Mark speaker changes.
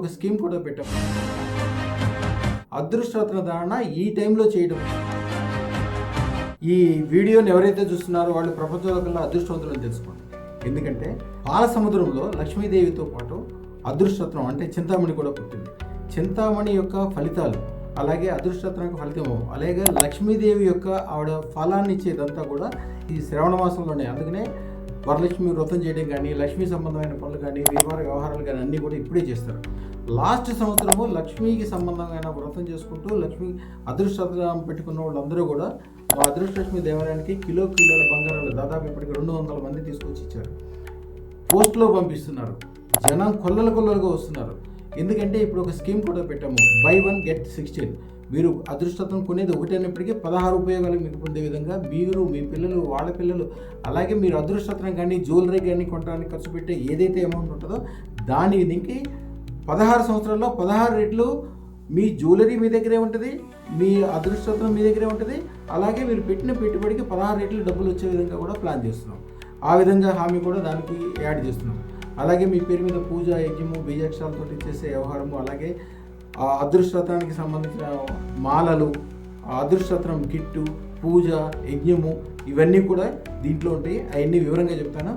Speaker 1: ఒక స్కీమ్ కూడా పెట్టాము. అదృష్టరత్న ధారణ ఈ టైంలో చేయడం. ఈ వీడియోని ఎవరైతే చూస్తున్నారో వాళ్ళు ప్రపంచంలో కల్లా అదృష్టవంతులని తెలుసుకోండి. ఎందుకంటే పాల సముద్రంలో లక్ష్మీదేవితో పాటు అదృష్టరత్నం అంటే చింతామణి కూడా పుట్టింది. చింతామణి యొక్క ఫలితాలు, అలాగే అదృష్టరత్నం యొక్క ఫలితము, అలాగే లక్ష్మీదేవి యొక్క ఆవిడ ఫలాన్ని ఇచ్చేదంతా కూడా ఈ శ్రావణ మాసంలోనే. అందుకనే వరలక్ష్మి వ్రతం చేయడం కానీ, లక్ష్మీ సంబంధమైన పనులు కానీ, వ్యాపార వ్యవహారాలు కానీ అన్నీ కూడా ఇప్పుడే చేస్తారు. లాస్ట్ సంవత్సరము లక్ష్మీకి సంబంధమైన వ్రతం చేసుకుంటూ లక్ష్మీ అదృష్టం పెట్టుకున్న వాళ్ళందరూ కూడా మా అదృష్టలక్ష్మి దేవాలయానికి కిలోల బంగారాలు దాదాపు ఇప్పటికి 200 మంది తీసుకొచ్చి ఇచ్చారు. పోస్ట్లో పంపిస్తున్నారు. జనం కొల్లలుగా వస్తున్నారు. ఎందుకంటే ఇప్పుడు ఒక స్కీమ్ కూడా పెట్టాము, బై 1 get 16. మీరు అదృష్టం కొనేది ఒకటైనప్పటికీ 16 ఉపయోగాలు మీకు పొందే విధంగా మీరు, మీ పిల్లలు, వాళ్ళ పిల్లలు, అలాగే మీరు అదృష్టం కానీ జ్యువెలరీ కానీ కొనడానికి ఖర్చు పెట్టే ఏదైతే అమౌంట్ ఉంటుందో దాని దీనికి 16 సంవత్సరాల్లో 16 రెట్లు మీ జ్యువెలరీ మీ దగ్గరే ఉంటుంది, మీ అదృష్టం మీ దగ్గరే ఉంటుంది. అలాగే మీరు పెట్టిన పెట్టుబడికి 16 రెట్లు డబ్బులు వచ్చే విధంగా కూడా ప్లాన్ చేస్తున్నాం. ఆ విధంగా హామీ కూడా దానికి యాడ్ చేస్తున్నాం. అలాగే మీ పేరు మీద పూజ, యజ్ఞము, బీజాక్షరాలతో చేసే వ్యవహారము, అలాగే ఆ అదృష్టరత్నానికి సంబంధించిన మాలలు, అదృష్టరత్నం కిట్టు, పూజ, యజ్ఞము ఇవన్నీ కూడా దీంట్లో ఉంటాయి. అవన్నీ వివరంగా చెప్తాను.